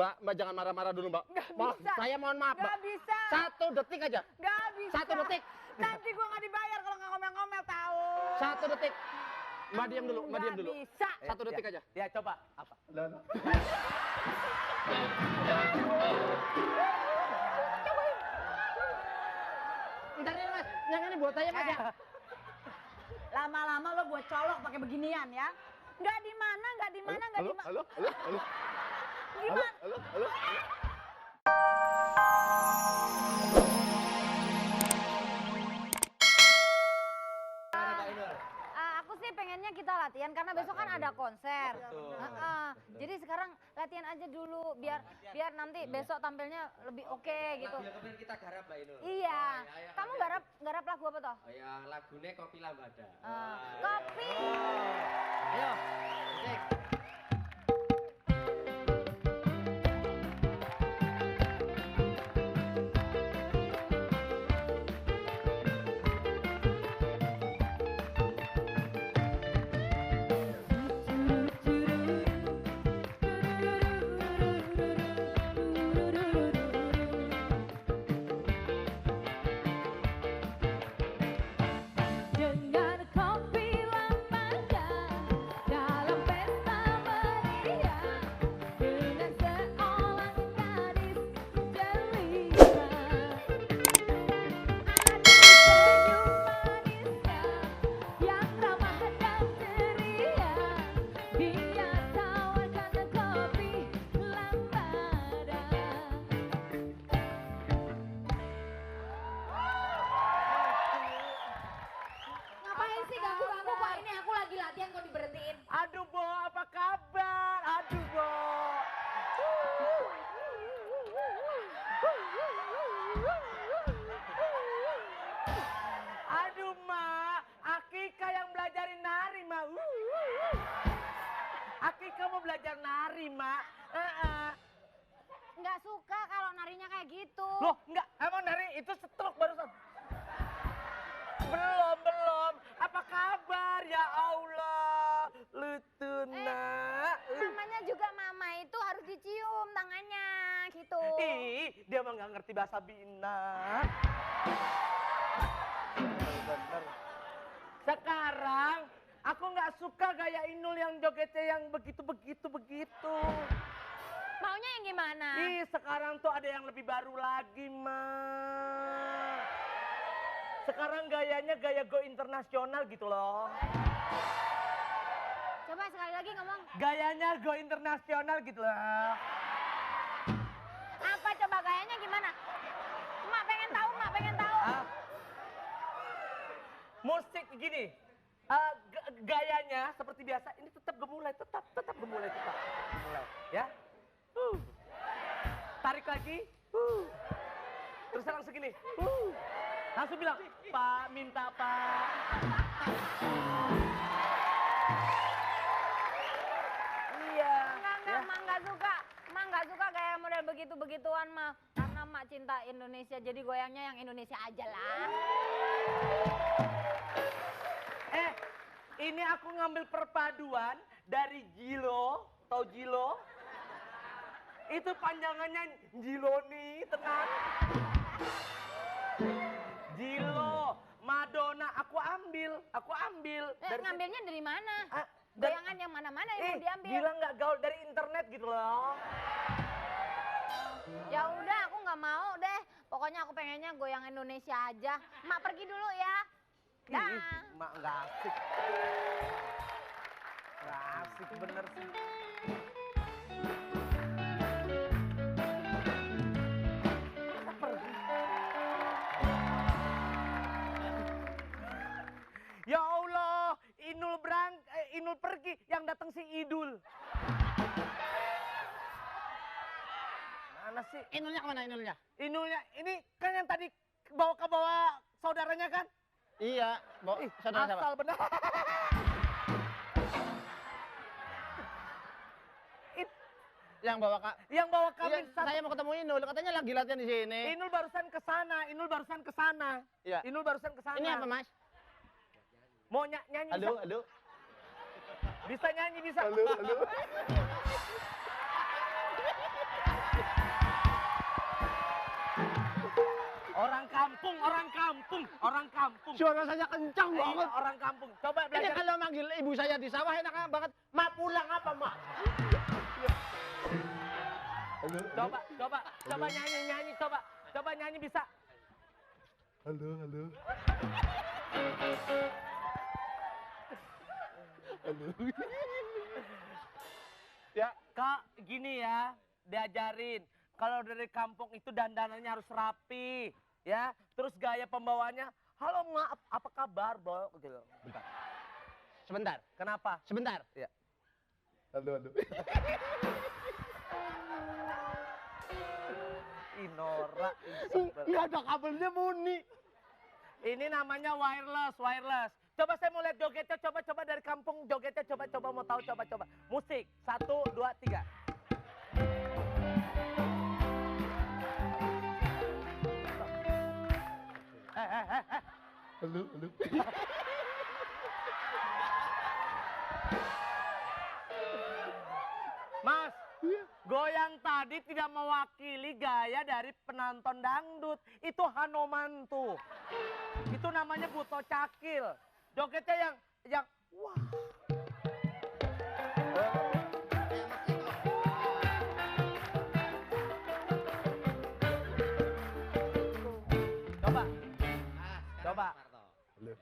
Mbak jangan marah-marah dulu, Mbak. Nggak bisa. Saya mohon maaf, Mbak. Nggak bisa. 1 detik aja. Nggak bisa. 1 detik. Nanti gua nggak dibayar kalau nggak ngomel-ngomel tahu. 1 detik. Mbak diam dulu, Mbak diam dulu. Nggak bisa. 1 detik aja. Ya coba apa? Ntar ini Mas, yang ini buat saya Mas ya. Lama-lama lo buat colok pakai beginian ya. Nggak di mana, nggak di mana, nggak di mana. Halo. Gimana? Halo. Aku sih pengennya kita latihan karena besok kan ada konser. Jadi sekarang latihan aja dulu biar nanti besok tampilnya lebih oke gitu. Lagu yang kemarin kita garap Mbak Inul. Iya. Kamu garap lagu apa toh? Oh ya lagunya Kopi Lambada. Kopi. Ayo. Cek. Dengan kopi lambada dalam pesta meriah dengan seorang gadis jelita. Ada senyum manisnya yang ramah dan ceria. Dia tawarkan kopi lambada. Ngapain sih ganggu-ganggu kok? Ini aku lagi latihan kok diberhentiin. Aduh Bo, apa kabar? Aduh Bo. Aduh Ma, Akika yang belajarin nari Ma. Akika mau belajar nari Ma. Nggak suka kalau narinya kayak gitu. Loh enggak, emang nari itu stroke barusan. Belum. Apa kabar ya Allah? Lutuna. Namanya juga mama itu harus dicium tangannya gitu. Ih, dia mah nggak ngerti bahasa Bina. Bener. Sekarang aku nggak suka gaya Inul yang jogetnya yang begitu. Maunya yang gimana? Ih, sekarang tuh ada yang lebih baru lagi, Ma. Sekarang gayanya gaya go internasional gitu loh. Coba sekali lagi ngomong. Gayanya go internasional gitu loh. Apa coba gayanya gimana? Mak pengen tahu. Ah. Musik gini, gayanya seperti biasa, ini tetap gemulai, tetap gemulai. Ya. Tarik lagi. Terus langsung gini. Langsung bilang, Pak, minta Pak. Iya. Enggak, Mak nggak suka gaya model begitu-begituan mah. Karena Mak cinta Indonesia, jadi goyangnya yang Indonesia aja lah. Ini aku ngambil perpaduan dari Jilo, tau Jilo? Itu panjangannya Jiloni, tenang. Jilo, Madonna, aku ambil. Ngambilnya dari mana? Dari- Goyangan yang mana-mana yang mau diambil. Gila nggak gaul dari internet gitu loh. Ya udah, aku nggak mau deh. Pokoknya aku pengennya goyang Indonesia aja. Mak pergi dulu ya. Dah. Mak nggak asik. Nggak asik bener sih. Masa pergi? Ya Allah, Inul pergi, yang datang si Idul. Mana sih? Inulnya kemana Inulnya? Inulnya, ini kan yang tadi bawa ke bawah saudaranya kan? Iya, saudara siapa? Asal benar. Yang bawa Kak. Yang bawa kami Iya, saya mau ketemu Inul, katanya lagi latihan di sini. Inul barusan ke sana. Iya. Inul barusan ke sana. Ini apa, Mas? Mau nyanyi bisa? Halo. Bisa nyanyi bisa. Halo. orang kampung. Suara saya kencang Iya, banget. orang kampung. Coba Ini belajar. kalau manggil ibu saya di sawah enak banget. Mak pulang apa, Mak? Coba nyanyi, coba nyanyi bisa. Halo, halo. Halo. Ya, Kak, gini ya, diajarin. Kalau dari kampung itu dandanannya harus rapi, ya. Terus gaya pembawaannya, halo maaf, apa kabar, Bro? Gitu. Bentar. Sebentar, Kenapa? sebentar. Ya. Halo, halo. Inora. Nggak ada kabelnya Muni. Ini namanya wireless. Coba saya mau lihat jogetnya, coba dari kampung jogetnya, coba mau tahu, coba. Musik, 1, 2, 3. Halo, halo. Mas, goyang tadi tidak mewakili gaya dari penonton dangdut. Itu Hanoman tuh. Itu namanya Buto Cakil. Jogetnya yang wah. Coba. Halo.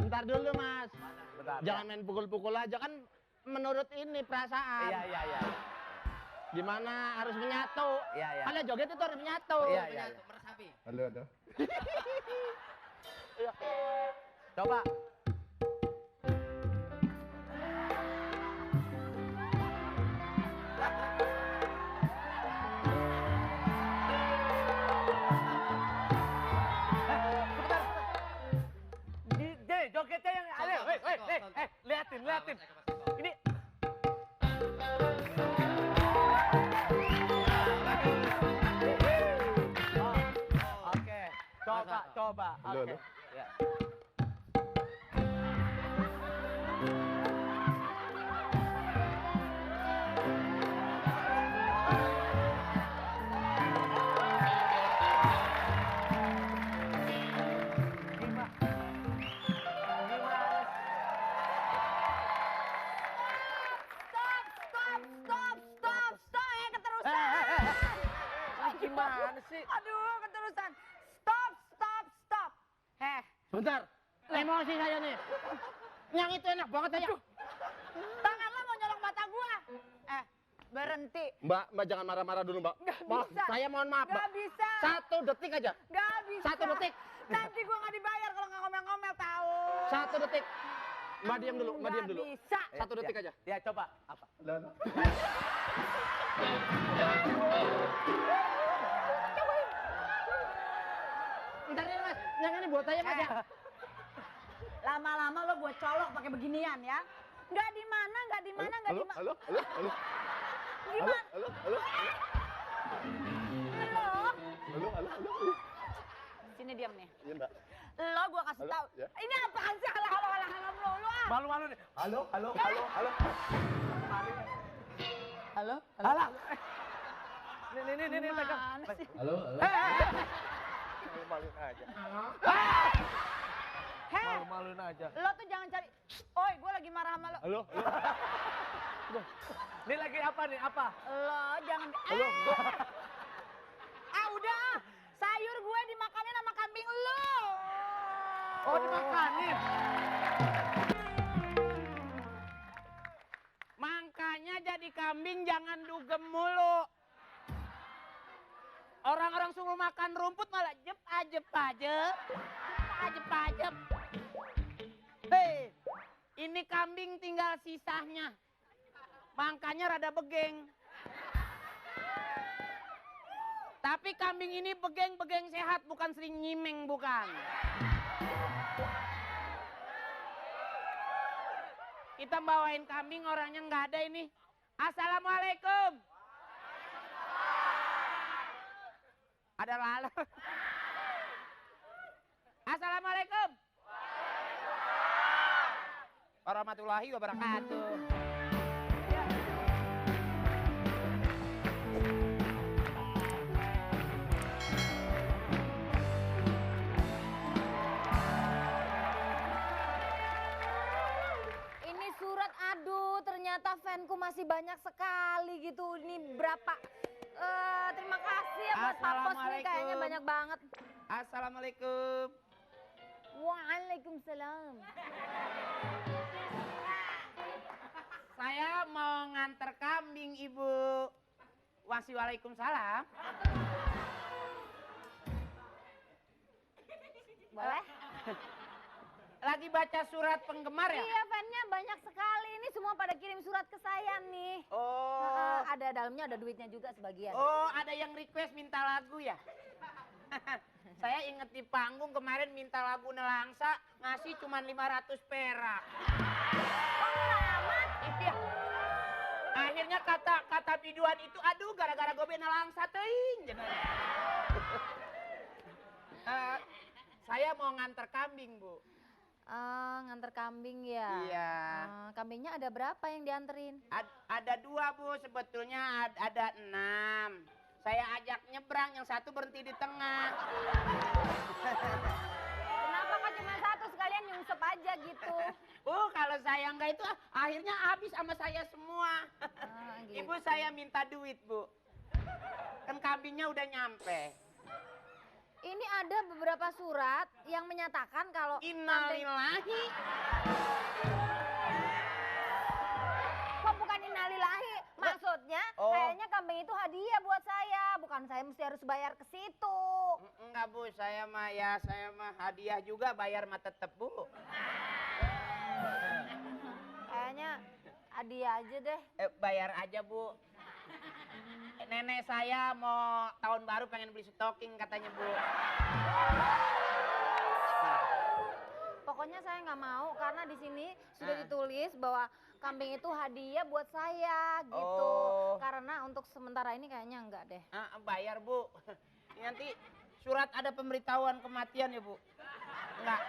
Bentar dulu, Mas. Bentar. Jangan main pukul-pukul aja kan menurut ini perasaan. Iya. Gimana harus menyatu. Iya. Kalau joget itu harus menyatu. Iya. Meresapi. Halo, halo. Coba. Jogetnya yang ada. Liatin. Ini. Oke. Coba. Halo, Oke. halo. Ya. Stop, keterusan. Gimana sih? Aduh, keterusan. Stop. Sebentar. Emosi saya nih. Yang itu enak banget saya. Tangan lo mau nyolong mata gua. Berhenti. Mbak jangan marah-marah dulu, Mbak. Nggak Maaf, bisa. saya mohon maaf, Mbak. Gak bisa. 1 detik aja. Gak bisa. 1 detik. Nanti gua gak dibayar kalau gak ngomel-ngomel tahu. 1 detik. Mbak diam dulu, Mbak diam dulu. Gak bisa. 1 detik aja. Ya, coba. Apa? Halo, halo. Bentar nih, Mas. Yang ini buat saya, Mas ya. Lama-lama lo buat colok pakai beginian ya. Gak di mana. Halo, halo, halo, halo. Gimana? Halo, halo. Lo? Halo. Sini diam nih. Iya, Mbak. Lo gua kasih Halo, tahu. ya. Ini apaan sih? Halo lo ah. Malu-malu nih. Halo. Halo? Nih, pegang. Mana sih? Halo. Malu-maluin aja. Heh, Malu-maluin aja. lo tuh jangan cari. Oi, gua lagi marah sama lo. Halo. Ini lagi apa nih? Apa? Lo jangan. Halo. Udah. Sayur gue dimakanin sama kambing lo. Oh, dimakanin. Makanya jadi kambing jangan dugem mulu. Orang-orang suruh makan rumput malah ajep aja. Hei, ini kambing tinggal sisanya. Makanya rada begeng. Tapi kambing ini begeng sehat, bukan sering nyimeng, bukan. Kita bawain kambing, orangnya nggak ada ini. Assalamualaikum. Ada lala. Assalamualaikum. Warahmatullahi wabarakatuh. fanku masih banyak sekali gitu. Ini berapa? Terima kasih ya buat Papos nih, kayaknya Assalamualaikum. banyak banget. Assalamualaikum. Waalaikumsalam. Saya mau nganter kambing, Ibu. Waalaikumsalam. Boleh? Lagi baca surat penggemar ya? Iya, fannya banyak sekali. Ini semua pada kirim surat ke saya nih. Oh, Ada dalamnya, ada duitnya juga sebagian. oh ada yang request minta lagu ya? Saya inget di panggung kemarin minta lagu Nelangsa, ngasih cuma 500 perak. Iya. Akhirnya kata biduan itu, aduh gara-gara gue Nelangsa teuing. Saya mau nganter kambing, Bu. Nganter kambing ya? Iya. Kambingnya ada berapa yang dianterin? Ada 2, Bu, sebetulnya ada 6. Saya ajak nyebrang, yang satu berhenti di tengah. Kenapa kok cuma satu, sekalian nyungsep aja gitu? Kalau saya enggak itu akhirnya habis sama saya semua. Gitu. Ibu saya minta duit, Bu. Kan kambingnya udah nyampe. Ini ada beberapa surat yang menyatakan kalau Innalillahi. Kok bukan innalillahi? Maksudnya kayaknya kambing itu hadiah buat saya, bukan saya mesti harus bayar ke situ. Enggak, Bu, saya mah hadiah juga, bayar mah tetep, Bu. Kayaknya hadiah aja deh. Bayar aja, Bu. Nenek saya mau tahun baru pengen beli stocking katanya, Bu. Pokoknya saya nggak mau karena di sini sudah ditulis bahwa kambing itu hadiah buat saya gitu. Oh. Karena untuk sementara ini kayaknya enggak deh. Bayar, Bu. Nanti surat ada pemberitahuan kematian ya, Bu. Enggak.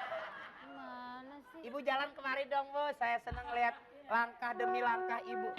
Gimana sih? Ibu jalan kemari dong, Bu. Saya seneng lihat langkah demi langkah Ibu.